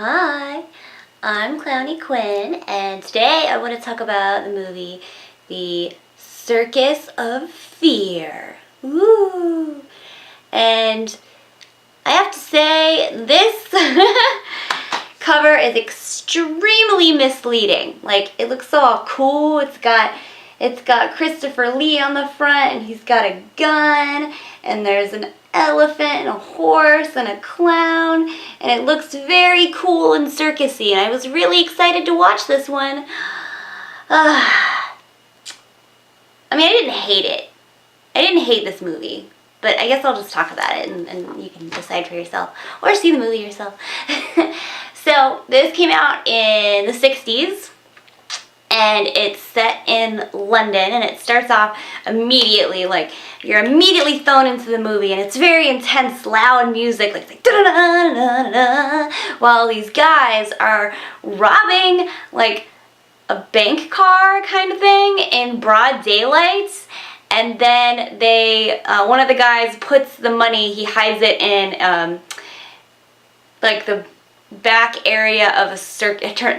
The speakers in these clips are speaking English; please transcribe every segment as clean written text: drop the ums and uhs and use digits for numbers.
Hi, I'm Clowny Quin, and today I want to talk about the movie The Circus of Fear. Woo! And I have to say, this cover is extremely misleading. Like, it looks all cool. It's got Christopher Lee on the front, and he's got a gun, and there's an elephant and a horse and a clown, and it looks very cool and circusy, and I was really excited to watch this one. I mean, I didn't hate it. I didn't hate this movie, but I guess I'll just talk about it, and you can decide for yourself, or see the movie yourself. So, this came out in the 60s, and it's set in London, and it starts off immediately, like, you're immediately thrown into the movie, and it's very intense, loud music, like da-da-da-da-da-da, while these guys are robbing, like, a bank car kind of thing in broad daylight, and then they, one of the guys puts the money, he hides it in, like, the back area of a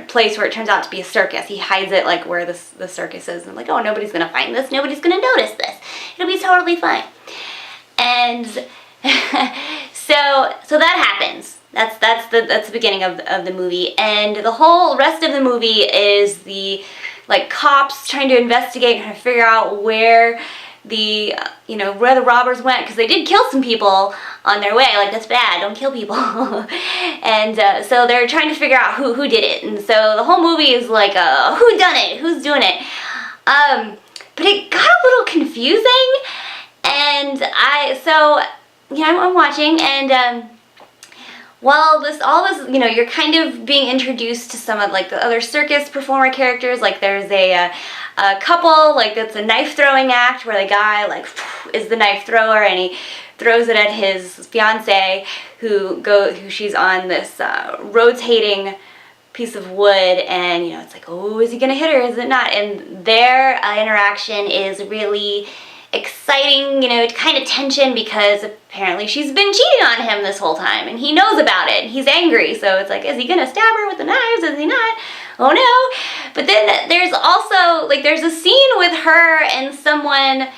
place where it turns out to be a circus. He hides it like where the circus is, and like, oh, nobody's gonna find this, nobody's gonna notice this, it'll be totally fine. And so that happens. That's the beginning of the movie, and the whole rest of the movie is the like cops trying to investigate, trying to figure out where the where the robbers went, because they did kill some people on their way. Like, that's bad, don't kill people. And so they're trying to figure out who did it, and so the whole movie is like who done it, who's doing it. But it got a little confusing, and I'm watching, and while all this, you're kind of being introduced to some of like the other circus performer characters. Like, there's a couple, like, that's a knife throwing act where the guy like is the knife thrower, and he throws it at his fiance, who she's on this rotating piece of wood, and it's like, oh, is he gonna hit her, is it not? And their interaction is really exciting, kind of tension, because apparently she's been cheating on him this whole time, and he knows about it, and he's angry, so it's like, is he gonna stab her with the knives, is he not? Oh no. But then there's also, like, there's a scene with her and someone,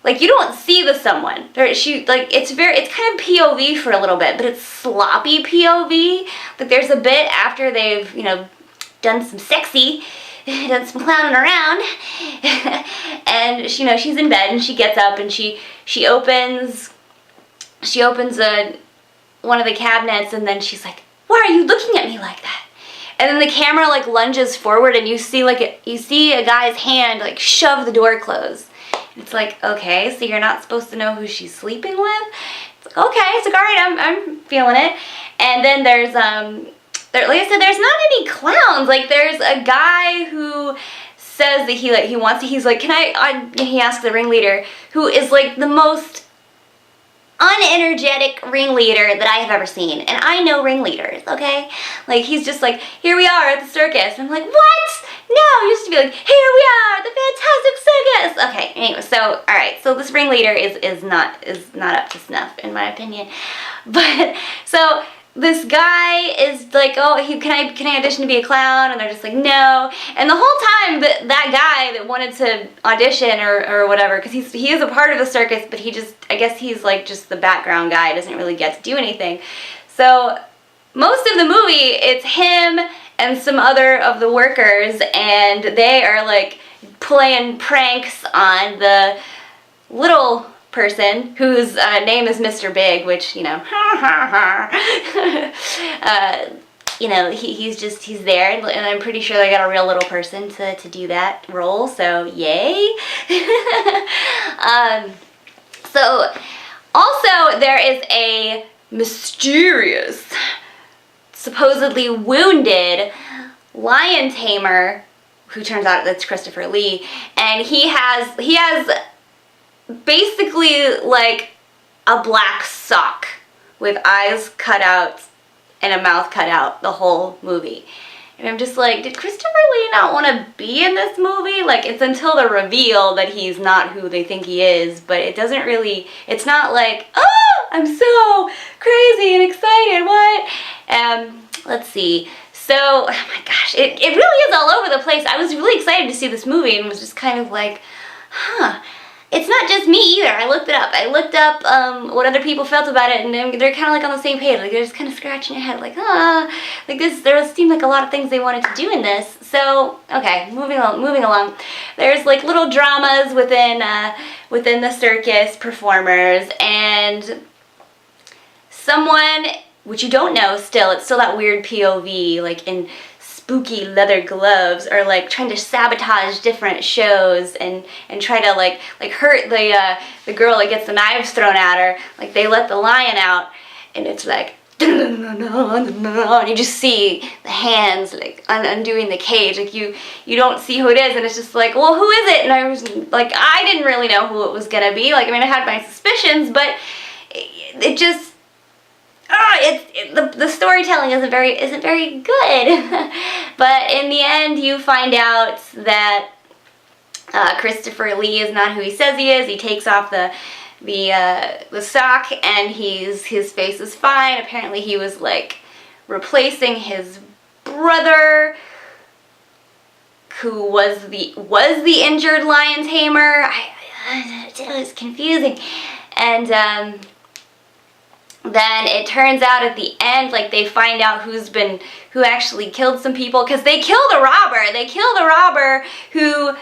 like, you don't see the someone. It's kind of POV for a little bit, but it's sloppy POV. Like, there's a bit after they've, done some clowning around, and she's in bed, and she gets up, and she opens one of the cabinets, and then she's like, why are you looking at me like that? And then the camera like lunges forward, and you see a guy's hand like shove the door closed. It's like, okay, so you're not supposed to know who she's sleeping with? It's like, okay, it's like, all right, I'm feeling it. And then there's like I said, there's not any clowns. Like, there's a guy who says that he wants to, he's like, he asks the ringleader, who is like the most unenergetic ringleader that I have ever seen. And I know ringleaders, okay? Like, he's just like, here we are at the circus. And I'm like, what? No, you used to be like, here we are, the fantastic circus. Okay, anyway, so, alright, so this ringleader is not up to snuff, in my opinion. But, so this guy is like, oh, can I audition to be a clown? And they're just like, no. And the whole time, that guy that wanted to audition or whatever, because he is a part of the circus, but I guess he's like just the background guy, doesn't really get to do anything. So most of the movie, it's him and some other of the workers, and they are like playing pranks on the little person whose name is Mr. Big, which, he's there, and I'm pretty sure they got a real little person to do that role, so yay. So also there is a mysterious, supposedly wounded lion tamer, who turns out that's Christopher Lee, and he has basically like a black sock with eyes cut out and a mouth cut out the whole movie. And I'm just like, did Christopher Lee not want to be in this movie? Like, it's until the reveal that he's not who they think he is, but it doesn't really, it's not like, oh, I'm so crazy and excited, what? let's see. So, oh my gosh, it really is all over the place. I was really excited to see this movie and was just kind of like, huh. It's not just me either. I looked it up. I looked up what other people felt about it, and they're kind of like on the same page. Like they're just kind of scratching their head, like like this. There seemed like a lot of things they wanted to do in this. So okay, moving along. There's like little dramas within the circus performers, and someone which you don't know still. It's still that weird POV, like in spooky leather gloves, or like trying to sabotage different shows and try to like hurt the girl that gets the knives thrown at her. Like they let the lion out and it's like and you just see the hands like undoing the cage. Like you don't see who it is, and it's just like, well, who is it? And I was like, I didn't really know who it was gonna be. Like, I mean, I had my suspicions, but it just the storytelling isn't very good. But in the end, you find out that Christopher Lee is not who he says he is. He takes off the sock, and his face is fine. Apparently, he was like replacing his brother, who was the injured lion tamer. It was confusing, and then it turns out at the end, like, they find out who actually killed some people, because they killed a robber. They killed a robber who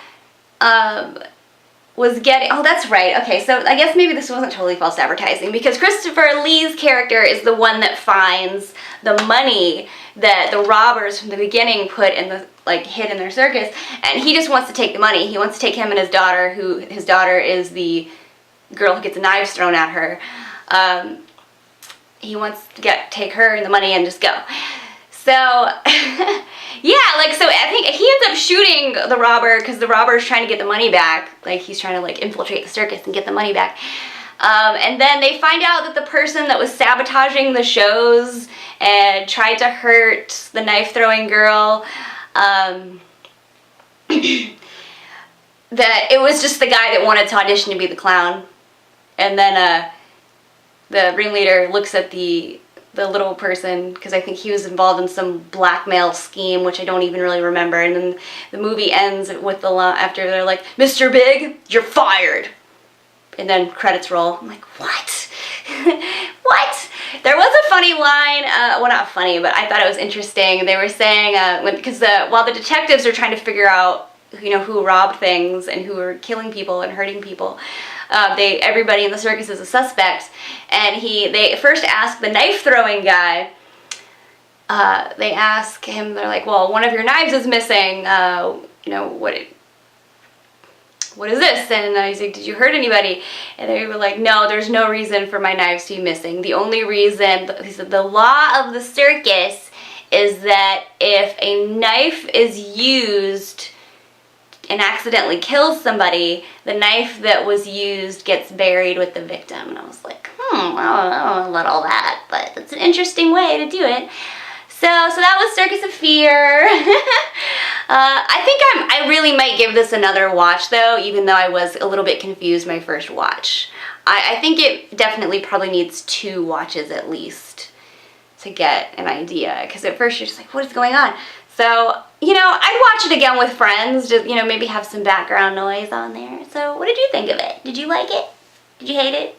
was getting, oh, that's right. Okay, so I guess maybe this wasn't totally false advertising, because Christopher Lee's character is the one that finds the money that the robbers from the beginning put in the, like, hid in their circus, and he just wants to take the money. He wants to take him and his daughter, his daughter is the girl who gets the knives thrown at her. He wants to take her and the money and just go. So, yeah, like, so I think he ends up shooting the robber because the robber is trying to get the money back. Like, he's trying to, like, infiltrate the circus and get the money back. And then they find out that the person that was sabotaging the shows and tried to hurt the knife-throwing girl, that it was just the guy that wanted to audition to be the clown. And then, the ringleader looks at the little person, because I think he was involved in some blackmail scheme, which I don't even really remember. And then the movie ends with after they're like, "Mr. Big, you're fired." And then credits roll. I'm like, what? What? There was a funny line, well, not funny, but I thought it was interesting. They were saying, because while the detectives are trying to figure out, who robbed things and who were killing people and hurting people, everybody in the circus is a suspect, and they first ask the knife-throwing guy, they ask him, they're like, well, one of your knives is missing, what is this? And he's like, did you hurt anybody? And they were like, no, there's no reason for my knives to be missing. The only reason, he said, the law of the circus is that if a knife is used and accidentally kills somebody, the knife that was used gets buried with the victim. And I was like, I don't know about all that, but it's an interesting way to do it. So that was Circus of Fear. I think I really might give this another watch, though, even though I was a little bit confused my first watch. I think it definitely probably needs 2 watches at least to get an idea, because at first you're just like, what is going on? So, I'd watch it again with friends, just, maybe have some background noise on there. So, what did you think of it? Did you like it? Did you hate it?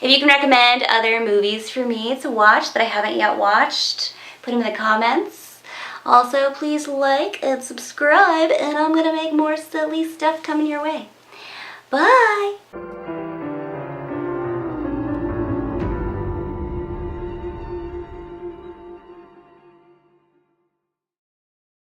If you can recommend other movies for me to watch that I haven't yet watched, put them in the comments. Also, please like and subscribe, and I'm going to make more silly stuff coming your way. Bye!